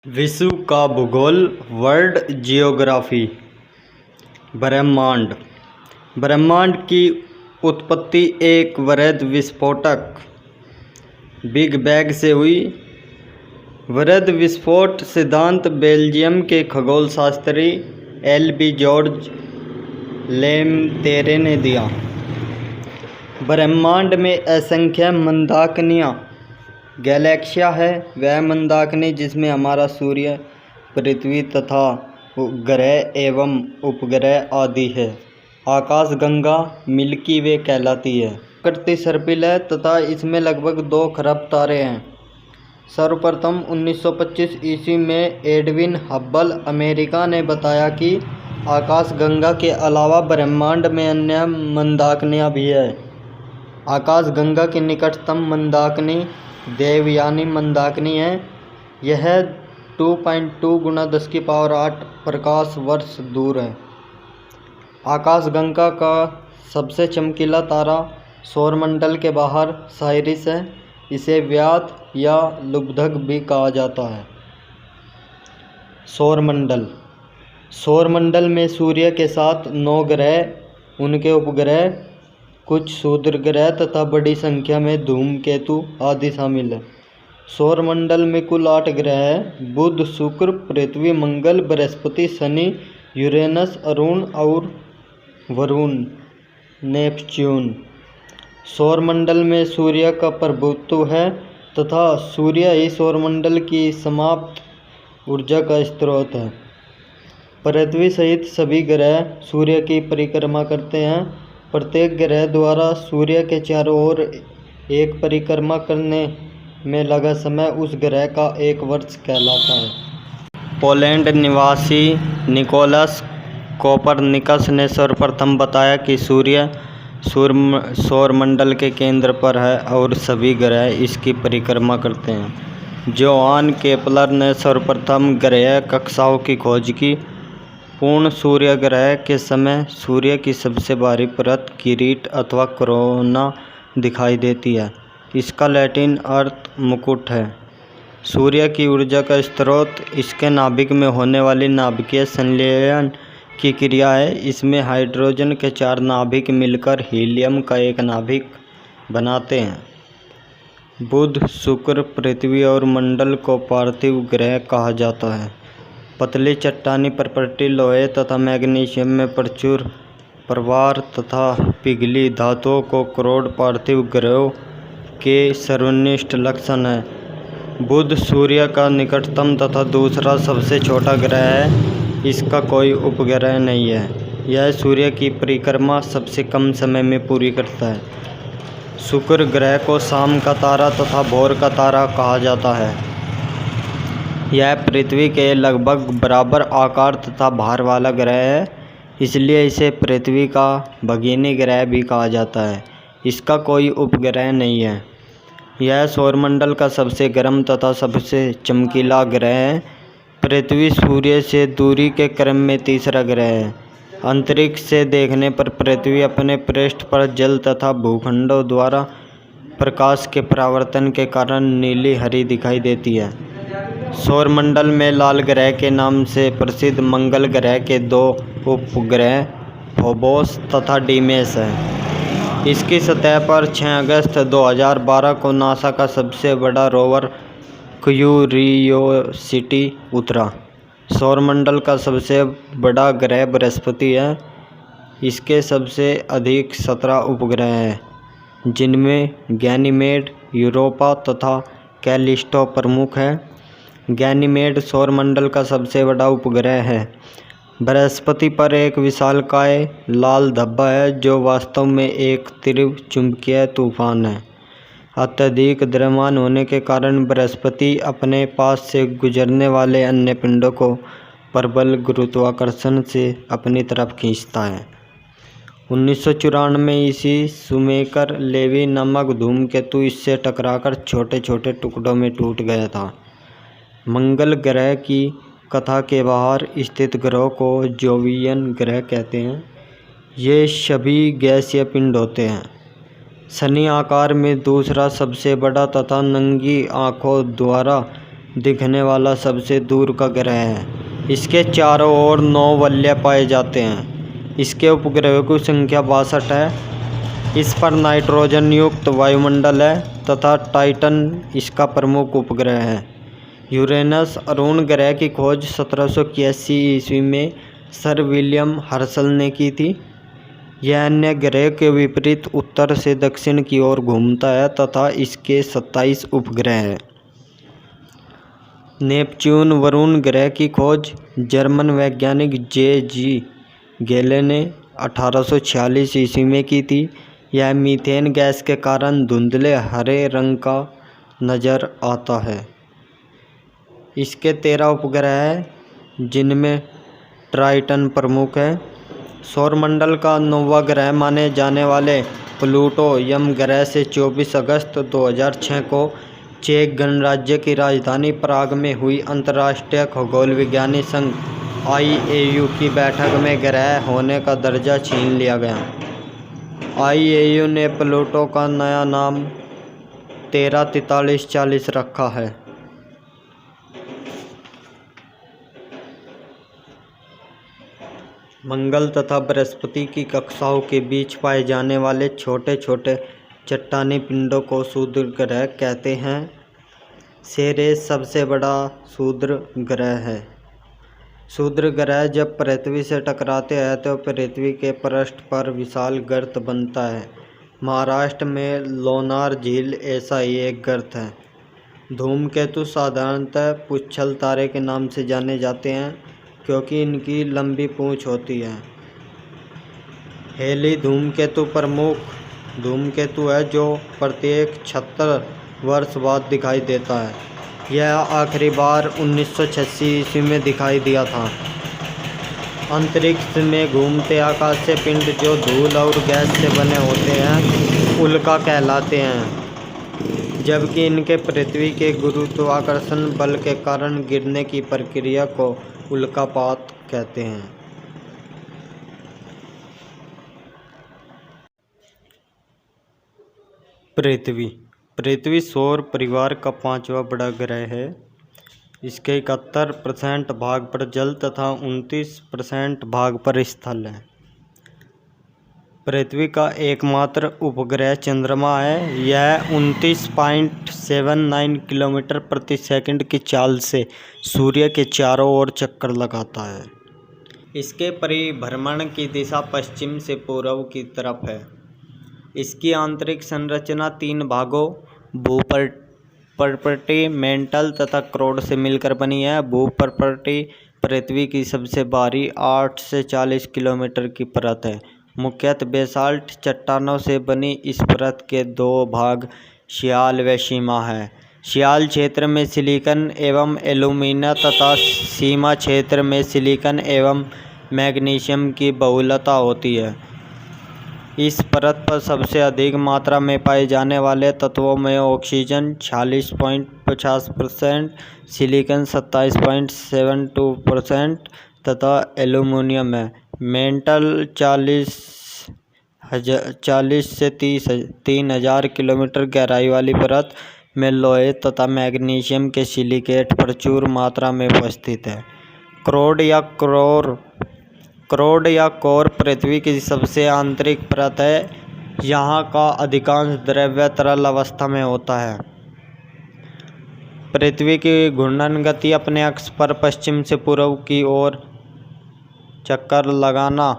विश्व का भूगोल वर्ल्ड जियोग्राफी। ब्रह्मांड। ब्रह्मांड की उत्पत्ति एक वृहद विस्फोटक बिग बैंग से हुई। वृहद विस्फोट सिद्धांत बेल्जियम के खगोलशास्त्री एल.बी. जॉर्ज लेमैत्रे ने दिया। ब्रह्मांड में असंख्य मंदाकिनियाँ गैलेक्सियाँ है। वह मंदाकिनी जिसमें हमारा सूर्य, पृथ्वी तथा ग्रह एवं उपग्रह आदि है। आकाशगंगा मिल्की वे कहलाती है। प्रकृति सर्पिल है तथा इसमें लगभग 2 खरब तारे हैं। सर्वप्रथम 1925 ईस्वी में एडविन हब्बल अमेरिका ने बताया कि आकाशगंगा के अलावा ब्रह्मांड में अन्य मंदाकिनियाँ भी है। आकाशगंगा की निकटतम मंदाकिनी देवयानी मंदाकिनी है। यह 2.2 × 10⁸ प्रकाश वर्ष दूर है। आकाशगंगा का सबसे चमकीला तारा सौरमंडल के बाहर साइरिस है। इसे व्याध या लुब्धक भी कहा जाता है। सौरमंडल। सौरमंडल में सूर्य के साथ 9 ग्रह, उनके उपग्रह, कुछ क्षुद्र ग्रह तथा बड़ी संख्या में धूमकेतु आदि शामिल है। सौरमंडल में कुल 8 ग्रह हैं: बुध, शुक्र, पृथ्वी, मंगल, बृहस्पति, शनि, यूरेनस, अरुण और वरुण नेपच्यून। सौरमंडल में सूर्य का प्रभुत्व है तथा सूर्य ही सौरमंडल की समाप्त ऊर्जा का स्रोत है। पृथ्वी सहित सभी ग्रह सूर्य की परिक्रमा करते हैं। प्रत्येक ग्रह द्वारा सूर्य के चारों ओर एक परिक्रमा करने में लगा समय उस ग्रह का 1 वर्ष कहलाता है। पोलैंड निवासी निकोलस कोपरनिकस ने सर्वप्रथम बताया कि सूर्य सौरमंडल के केंद्र पर है और सभी ग्रह इसकी परिक्रमा करते हैं। जोहान केपलर ने सर्वप्रथम ग्रह कक्षाओं की खोज की। पूर्ण सूर्य ग्रह के समय सूर्य की सबसे बाहरी परत किरीट अथवा कोरोना दिखाई देती है। इसका लैटिन अर्थ मुकुट है। सूर्य की ऊर्जा का स्रोत इसके नाभिक में होने वाली नाभिकीय संलयन की क्रिया है। इसमें हाइड्रोजन के 4 नाभिक मिलकर हीलियम का एक नाभिक बनाते हैं। बुध, शुक्र, पृथ्वी और मंगल को पार्थिव ग्रह कहा जाता है। पतली चट्टानी प्रॉपर्टी लोहे तथा मैग्नीशियम में प्रचुर प्रवार तथा पिघली धातुओं को करोड़ पार्थिव ग्रहों के सर्वनिष्ठ लक्षण है। बुध सूर्य का निकटतम तथा दूसरा सबसे छोटा ग्रह है। इसका कोई उपग्रह नहीं है। यह सूर्य की परिक्रमा सबसे कम समय में पूरी करता है। शुक्र ग्रह को शाम का तारा तथा भोर का तारा कहा जाता है। यह पृथ्वी के लगभग बराबर आकार तथा भार वाला ग्रह है, इसलिए इसे पृथ्वी का भगिनी ग्रह भी कहा जाता है। इसका कोई उपग्रह नहीं है। यह सौरमंडल का सबसे गर्म तथा सबसे चमकीला ग्रह है। पृथ्वी सूर्य से दूरी के क्रम में तीसरा ग्रह है। अंतरिक्ष से देखने पर पृथ्वी अपने पृष्ठ पर जल तथा भूखंडों द्वारा प्रकाश के परावर्तन के कारण नीली हरी दिखाई देती है। सौरमंडल में लाल ग्रह के नाम से प्रसिद्ध मंगल ग्रह के 2 उपग्रह फोबोस तथा डीमेस हैं। इसकी सतह पर 6 अगस्त 2012 को नासा का सबसे बड़ा रोवर क्यूरियोसिटी उतरा। सौरमंडल का सबसे बड़ा ग्रह बृहस्पति है। इसके सबसे अधिक 17 उपग्रह हैं, जिनमें गैनीमेड, यूरोपा तथा कैलिस्टो प्रमुख है। गैनीमेड सौरमंडल का सबसे बड़ा उपग्रह है। बृहस्पति पर एक विशालकाय लाल धब्बा है जो वास्तव में एक तीव्र चुंबकीय तूफान है। अत्यधिक द्रव्यमान होने के कारण बृहस्पति अपने पास से गुजरने वाले अन्य पिंडों को प्रबल गुरुत्वाकर्षण से अपनी तरफ खींचता है। 1994 में इसी शुमेकर लेवी नामक धूमकेतु इससे टकराकर छोटे छोटे टुकड़ों में टूट गया था। मंगल ग्रह की कथा के बाहर स्थित ग्रहों को जोवियन ग्रह कहते हैं। ये सभी गैसीय पिंड होते हैं। शनि आकार में दूसरा सबसे बड़ा तथा नंगी आंखों द्वारा दिखने वाला सबसे दूर का ग्रह है। इसके चारों ओर 9 वलय पाए जाते हैं। इसके उपग्रहों की संख्या 62 है। इस पर नाइट्रोजन युक्त वायुमंडल है तथा टाइटन इसका प्रमुख उपग्रह है। यूरेनस अरुण ग्रह की खोज 1781 ईस्वी में सर विलियम हर्शल ने की थी। यह अन्य ग्रह के विपरीत उत्तर से दक्षिण की ओर घूमता है तथा इसके 27 उपग्रह हैं। नेपच्यून वरुण ग्रह की खोज जर्मन वैज्ञानिक जे.जी. गेले ने 1846 ईस्वी में की थी। यह मीथेन गैस के कारण धुंधले हरे रंग का नज़र आता है। इसके 13 उपग्रह हैं जिनमें टाइटन प्रमुख है। सौरमंडल का 9वां ग्रह माने जाने वाले प्लूटो यम ग्रह से 24 अगस्त 2006 को चेक गणराज्य की राजधानी प्राग में हुई अंतर्राष्ट्रीय खगोल विज्ञानी संघ IAU की बैठक में ग्रह होने का दर्जा छीन लिया गया। IAU ने प्लूटो का नया नाम 134340 रखा है। मंगल तथा बृहस्पति की कक्षाओं के बीच पाए जाने वाले छोटे छोटे चट्टानी पिंडों को क्षुद्र ग्रह कहते हैं। सेरेस सबसे बड़ा क्षुद्र ग्रह है। क्षुद्र ग्रह जब पृथ्वी से टकराते हैं तो पृथ्वी के पृष्ठ पर विशाल गर्त बनता है। महाराष्ट्र में लोनार झील ऐसा ही एक गर्त है। धूमकेतु साधारणतः पुच्छल तारे के नाम से जाने जाते हैं क्योंकि इनकी लंबी पूंछ होती है। हेली धूमकेतु प्रमुख धूमकेतु है जो प्रत्येक 76 वर्ष बाद दिखाई देता है। यह आखिरी बार 1986 ईस्वी में दिखाई दिया था। अंतरिक्ष में घूमते आकाशीय पिंड जो धूल और गैस से बने होते हैं उल्का कहलाते हैं, जबकि इनके पृथ्वी के गुरुत्वाकर्षण बल के कारण गिरने की प्रक्रिया को उल्कापात कहते हैं। पृथ्वी सौर परिवार का 5वां बड़ा ग्रह है। इसके 71% भाग पर जल तथा 29% भाग पर स्थल है। पृथ्वी का एकमात्र उपग्रह चंद्रमा है। यह 29.79 किलोमीटर प्रति सेकंड की चाल से सूर्य के चारों ओर चक्कर लगाता है। इसके परिभ्रमण की दिशा पश्चिम से पूर्व की तरफ है। इसकी आंतरिक संरचना 3 भागों भूपर्पटी, मेंटल तथा क्रोड से मिलकर बनी है। भूपर्पटी पृथ्वी की सबसे बाहरी 8 से 40 किलोमीटर की परत है। मुख्यतः बेसाल्ट चट्टानों से बनी इस परत के 2 भाग शियाल व सीमा है। शियाल क्षेत्र में सिलिकॉन एवं एल्यूमिना तथा सीमा क्षेत्र में सिलिकॉन एवं मैग्नीशियम की बहुलता होती है। इस परत पर सबसे अधिक मात्रा में पाए जाने वाले तत्वों में ऑक्सीजन 46.50%, सिलिकॉन 27.72% तथा एल्यूमिनियम है। मेंटल 40 से 3000 किलोमीटर गहराई वाली परत में लोहे तथा मैग्नीशियम के सिलिकेट प्रचुर मात्रा में उपस्थित है। क्रोड या कोर पृथ्वी की सबसे आंतरिक परत है। यहाँ का अधिकांश द्रव्य तरल अवस्था में होता है। पृथ्वी की घूर्णन गति अपने अक्ष पर पश्चिम से पूर्व की ओर चक्कर लगाना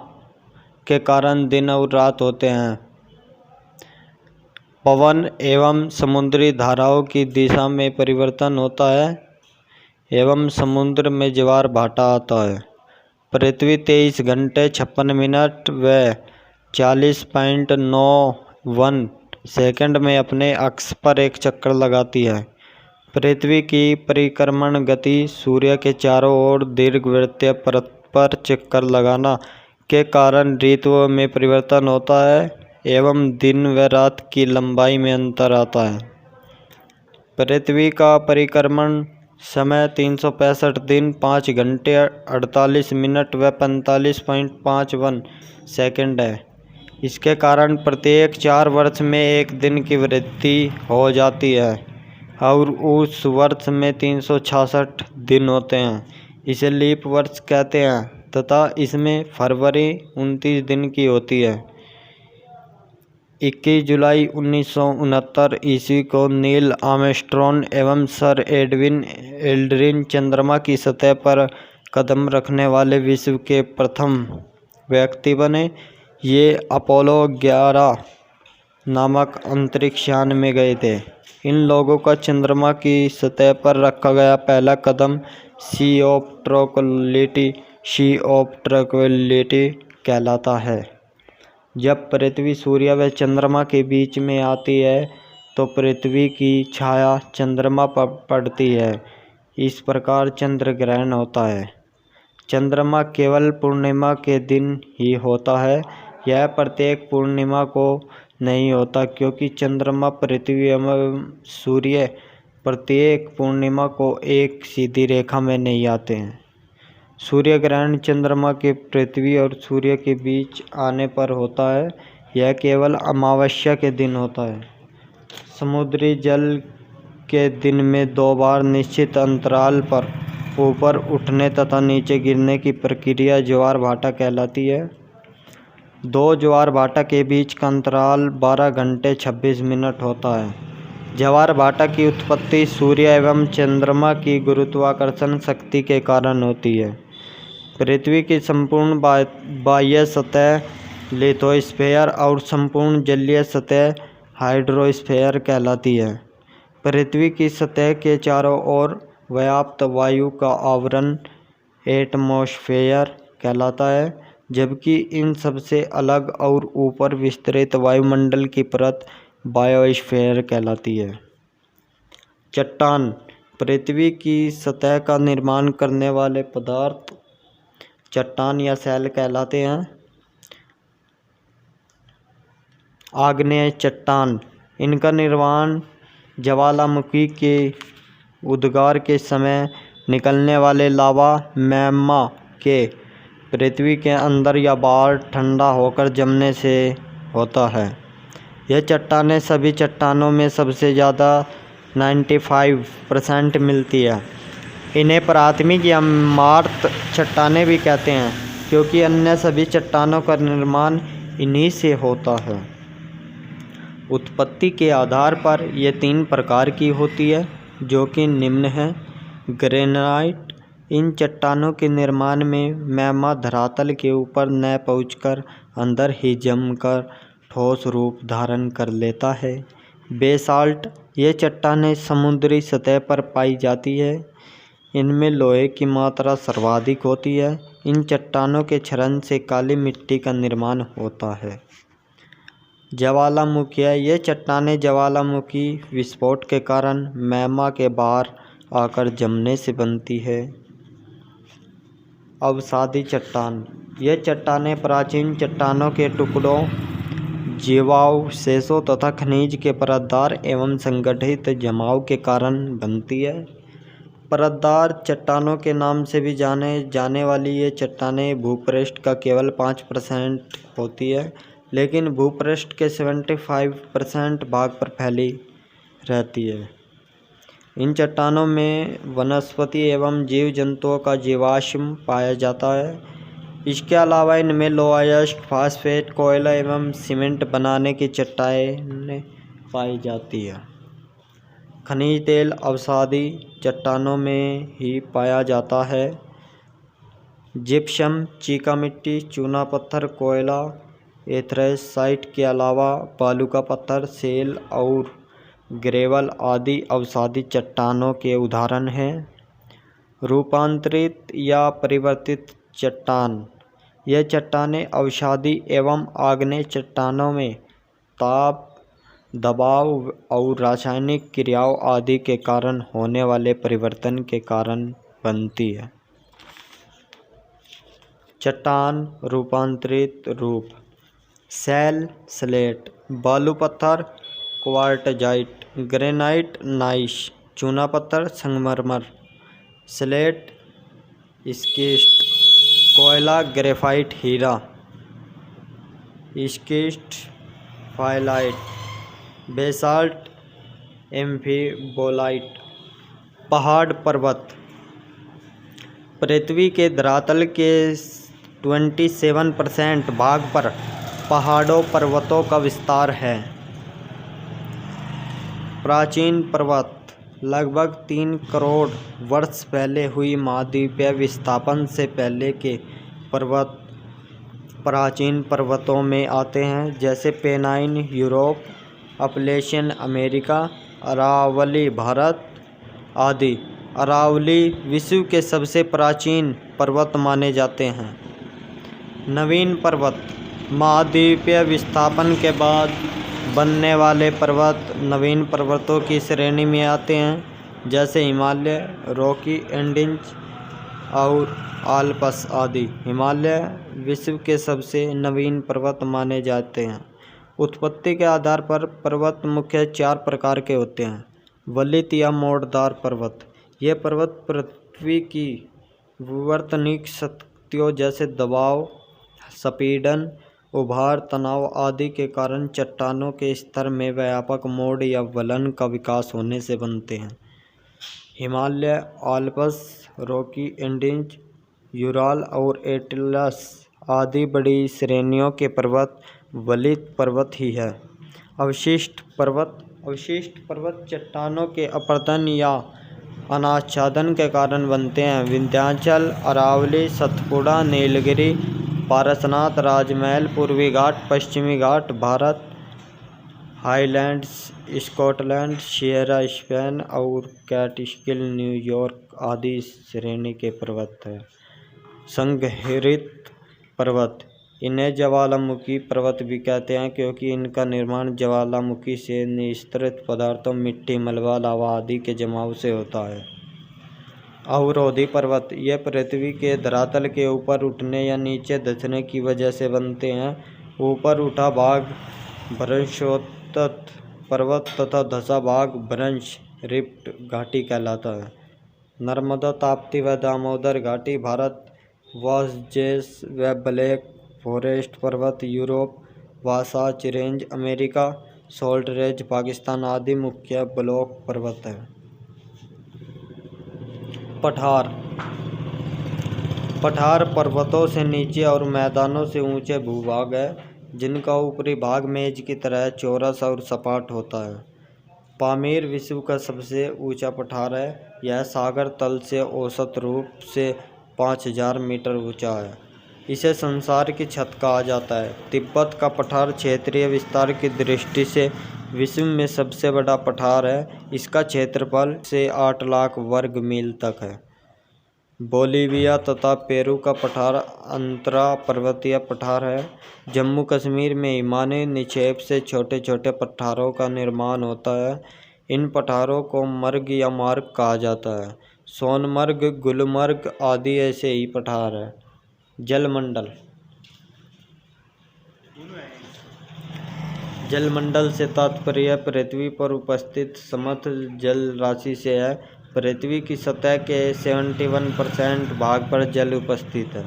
के कारण दिन और रात होते हैं। पवन एवं समुद्री धाराओं की दिशा में परिवर्तन होता है एवं समुद्र में ज्वार भाटा आता है। पृथ्वी 23 घंटे 56 मिनट व 40.91 सेकंड में अपने अक्ष पर एक चक्कर लगाती है। पृथ्वी की परिक्रमण गति सूर्य के चारों ओर दीर्घवृत्तीय परत पर चक्कर लगाना के कारण ऋतुओं में परिवर्तन होता है एवं दिन व रात की लंबाई में अंतर आता है। पृथ्वी का परिक्रमण समय 365 दिन 5 घंटे 48 मिनट व 45.51 सेकंड है। इसके कारण प्रत्येक 4 वर्ष में एक दिन की वृद्धि हो जाती है। और उस वर्ष में 366 दिन होते हैं, इसे लीप वर्ष कहते हैं तथा इसमें फरवरी 29 दिन की होती है। 21 जुलाई 1969 ईस्वी को नील आर्मस्ट्रॉन्ग एवं सर एडविन एल्ड्रिन चंद्रमा की सतह पर कदम रखने वाले विश्व के प्रथम व्यक्ति बने। ये अपोलो 11 नामक अंतरिक्ष यान में गए थे। इन लोगों का चंद्रमा की सतह पर रखा गया पहला कदम सी ऑफ ट्रैंक्विलिटी कहलाता है। जब पृथ्वी सूर्य व चंद्रमा के बीच में आती है तो पृथ्वी की छाया चंद्रमा पर पड़ती है। इस प्रकार चंद्र ग्रहण होता है। चंद्रमा केवल पूर्णिमा के दिन ही होता है। यह प्रत्येक पूर्णिमा को नहीं होता, क्योंकि चंद्रमा पृथ्वी एवं सूर्य प्रत्येक पूर्णिमा को एक सीधी रेखा में नहीं आते हैं। सूर्य ग्रहण चंद्रमा के पृथ्वी और सूर्य के बीच आने पर होता है। यह केवल अमावस्या के दिन होता है। समुद्री जल के दिन में 2 बार निश्चित अंतराल पर ऊपर उठने तथा नीचे गिरने की प्रक्रिया ज्वार भाटा कहलाती है। 2 ज्वार भाटा के बीच का अंतराल 12 घंटे 26 मिनट होता है। ज्वार भाटा की उत्पत्ति सूर्य एवं चंद्रमा की गुरुत्वाकर्षण शक्ति के कारण होती है। पृथ्वी की संपूर्ण बाह्य सतह लिथोस्फीयर और संपूर्ण जलीय सतह हाइड्रोस्फीयर कहलाती है। पृथ्वी की सतह के चारों ओर व्याप्त वायु का आवरण एटमॉस्फेयर कहलाता है, जबकि इन सबसे अलग और ऊपर विस्तृत वायुमंडल की परत बायोस्फीयर कहलाती है। चट्टान पृथ्वी की सतह का निर्माण करने वाले पदार्थ चट्टान या शैल कहलाते हैं। आग्नेय चट्टान, इनका निर्माण ज्वालामुखी के उद्गार के समय निकलने वाले लावा मैग्मा के पृथ्वी के अंदर या बाहर ठंडा होकर जमने से होता है। यह चट्टानें सभी चट्टानों में सबसे ज़्यादा 95% मिलती है। इन्हें प्राथमिक या मार्त चट्टानें भी कहते हैं, क्योंकि अन्य सभी चट्टानों का निर्माण इन्हीं से होता है। उत्पत्ति के आधार पर ये 3 प्रकार की होती है, जो कि निम्न हैं। ग्रेनाइट, इन चट्टानों के निर्माण में मैग्मा धरातल के ऊपर न पहुंचकर अंदर ही जमकर ठोस रूप धारण कर लेता है। बेसाल्ट, ये चट्टानें समुद्री सतह पर पाई जाती है। इनमें लोहे की मात्रा सर्वाधिक होती है। इन चट्टानों के क्षरण से काली मिट्टी का निर्माण होता है। ज्वालामुखी, ये चट्टानें ज्वालामुखी विस्फोट के कारण मैग्मा के बाहर आकर जमने से बनती है। अवसादी चट्टान, ये चट्टानें प्राचीन चट्टानों के टुकड़ों, जीवावशेषों तथा खनिज के परतदार एवं संगठित जमाव के कारण बनती है। परतदार चट्टानों के नाम से भी जाने जाने वाली ये चट्टानें भूपृष्ठ का केवल 5% होती है, लेकिन भूपृष्ठ के 75% भाग पर फैली रहती है। इन चट्टानों में वनस्पति एवं जीव जंतुओं का जीवाश्म पाया जाता है। इसके अलावा इनमें लोहा, फास्फेट, कोयला एवं सीमेंट बनाने की चट्टानें पाई जाती है। खनिज तेल अवसादी चट्टानों में ही पाया जाता है। जिप्सम, चीका मिट्टी, चूना पत्थर, कोयला, एथेरासाइट के अलावा बालू का पत्थर, सेल और ग्रेवल आदि अवसादी चट्टानों के उदाहरण हैं। रूपांतरित या परिवर्तित चट्टान, यह चट्टानें अवसादी एवं आग्नेय चट्टानों में ताप, दबाव और रासायनिक क्रियाओं आदि के कारण होने वाले परिवर्तन के कारण बनती है। चट्टान रूपांतरित रूप: शैल, स्लेट, बालू पत्थर, क्वार्टजाइट, ग्रेनाइट, नाइस, चूना पत्थर, संगमरमर, स्लेट, स्कीस्ट, कोयला, ग्रेफाइट, हीरा, स्कीस्ट, फाइलाइट, बेसाल्ट, एम्फीबोलाइट। पहाड़ पर्वत। पृथ्वी के धरातल के 27% भाग पर पहाड़ों पर्वतों का विस्तार है। प्राचीन पर्वत। लगभग 3 करोड़ वर्ष पहले हुई महाद्वीपीय विस्थापन से पहले के पर्वत प्राचीन पर्वतों में आते हैं, जैसे Pennine Europe, Appalachian America, Aravalli Bharat आदि। अरावली विश्व के सबसे प्राचीन पर्वत माने जाते हैं। नवीन पर्वत। महाद्वीपीय विस्थापन के बाद बनने वाले पर्वत नवीन पर्वतों की श्रेणी में आते हैं, जैसे हिमालय, रॉकी एंडीज और आल्प्स आदि। हिमालय विश्व के सबसे नवीन पर्वत माने जाते हैं। उत्पत्ति के आधार पर पर्वत मुख्य 4 प्रकार के होते हैं। वलित या मोड़दार पर्वत। ये पर्वत पृथ्वी की विवर्तनिक शक्तियों जैसे दबाव, संपीड़न, उभार, तनाव आदि के कारण चट्टानों के स्तर में व्यापक मोड़ या वलन का विकास होने से बनते हैं। Himalaya, Alps, Rocky Andes, Ural और एटलस आदि बड़ी श्रेणियों के पर्वत वलित पर्वत ही है। अवशिष्ट पर्वत। अवशिष्ट पर्वत चट्टानों के अपरदन या अनाच्छादन के कारण बनते हैं। विंध्याचल, अरावली, सतपुड़ा, नीलगिरी, पारसनाथ, राजमहल, पूर्वी घाट, पश्चिमी घाट Bharat, highlands Scotland, Sierra Spain और कैटस्किल न्यूयॉर्क आदि श्रेणी के पर्वत हैं। संघरित पर्वत। इन्हें ज्वालामुखी पर्वत भी कहते हैं, क्योंकि इनका निर्माण ज्वालामुखी से निस्सृत पदार्थों, मिट्टी, मलबा, लावा आदि के जमाव से होता है। अवरोधी पर्वत। ये पृथ्वी के धरातल के ऊपर उठने या नीचे धंसने की वजह से बनते हैं। ऊपर उठा भाग भ्रंशोत्तत पर्वत तथा धंसा भाग भ्रंश रिफ्ट घाटी कहलाता है। नर्मदा, ताप्ती व दामोदर घाटी भारत, वॉसजेस व ब्लैक फॉरेस्ट पर्वत Europe, Wasatch Range America, Salt Range Pakistan आदि मुख्य ब्लॉक पर्वत हैं। पठार। पठार पर्वतों से नीचे और मैदानों से ऊंचे भूभाग है, जिनका ऊपरी भाग मेज की तरह चौरस और सपाट होता है। पामीर विश्व का सबसे ऊंचा पठार है। यह सागर तल से औसत रूप से 5000 मीटर ऊंचा है। इसे संसार की छत कहा जाता है। तिब्बत का पठार क्षेत्रीय विस्तार की दृष्टि से विश्व में सबसे बड़ा पठार है। इसका क्षेत्रफल से 8 लाख वर्ग मील तक है। बोलीविया तथा पेरू का पठार अंतरा पर्वतीय पठार है। जम्मू कश्मीर में हिमानी निक्षेप से छोटे छोटे पठारों का निर्माण होता है। इन पठारों को मर्ग या मार्ग कहा जाता है। सोनमर्ग, गुलमर्ग आदि ऐसे ही पठार है। जलमंडल। जलमंडल से तात्पर्य पृथ्वी पर उपस्थित समस्त जल राशि से है। पृथ्वी की सतह के 71% भाग पर जल उपस्थित है।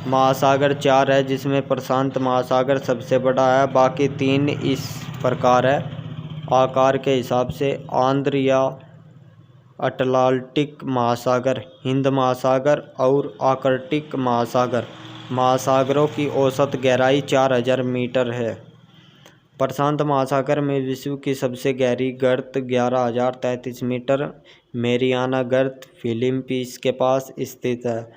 महासागर 4 है, जिसमें प्रशांत महासागर सबसे बड़ा है। बाकी 3 इस प्रकार है आकार के हिसाब से: आंध्र या अटलांटिक महासागर, हिंद महासागर और आर्कटिक महासागर। महासागरों की औसत गहराई 4000 मीटर है। प्रशांत महासागर में विश्व की सबसे गहरी गर्त 11033 मीटर मेरियाना गर्त फिलीपींस के पास स्थित है।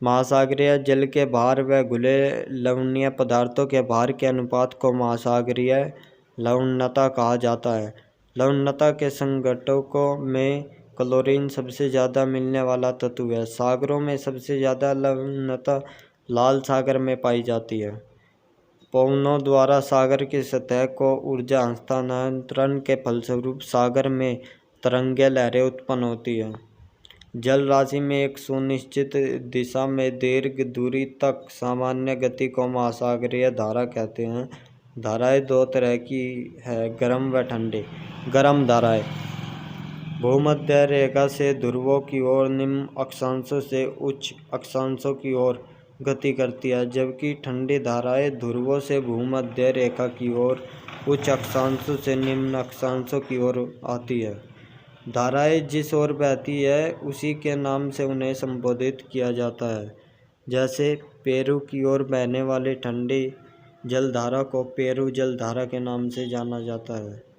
महासागरीय जल के भार व घुले लवणीय पदार्थों के भार के अनुपात को महासागरीय लवणता कहा जाता है। लवणता के संघटकों में क्लोरीन सबसे ज़्यादा मिलने वाला तत्व है। सागरों में सबसे ज़्यादा लवणता लाल सागर में पाई जाती है। पवनों द्वारा सागर की सतह को ऊर्जा हस्तांतरण के फलस्वरूप सागर में तरंगे लहरें उत्पन्न होती हैं। जल राशि में एक सुनिश्चित दिशा में दीर्घ दूरी तक सामान्य गति को महासागरीय धारा कहते हैं। धाराएं 2 तरह की है, गर्म व ठंडी। गर्म धाराएं भूमध्य रेखा से ध्रुवों की ओर निम्न अक्षांशों से उच्च अक्षांशों की ओर गति करती है, जबकि ठंडी धाराएं ध्रुवों से भूमध्य रेखा की ओर उच्च अक्षांशों से निम्न अक्षांशों की ओर आती है। धाराएं जिस ओर बहती है उसी के नाम से उन्हें संबोधित किया जाता है। जैसे पेरू की ओर बहने वाली ठंडी जलधारा को पेरू जलधारा के नाम से जाना जाता है।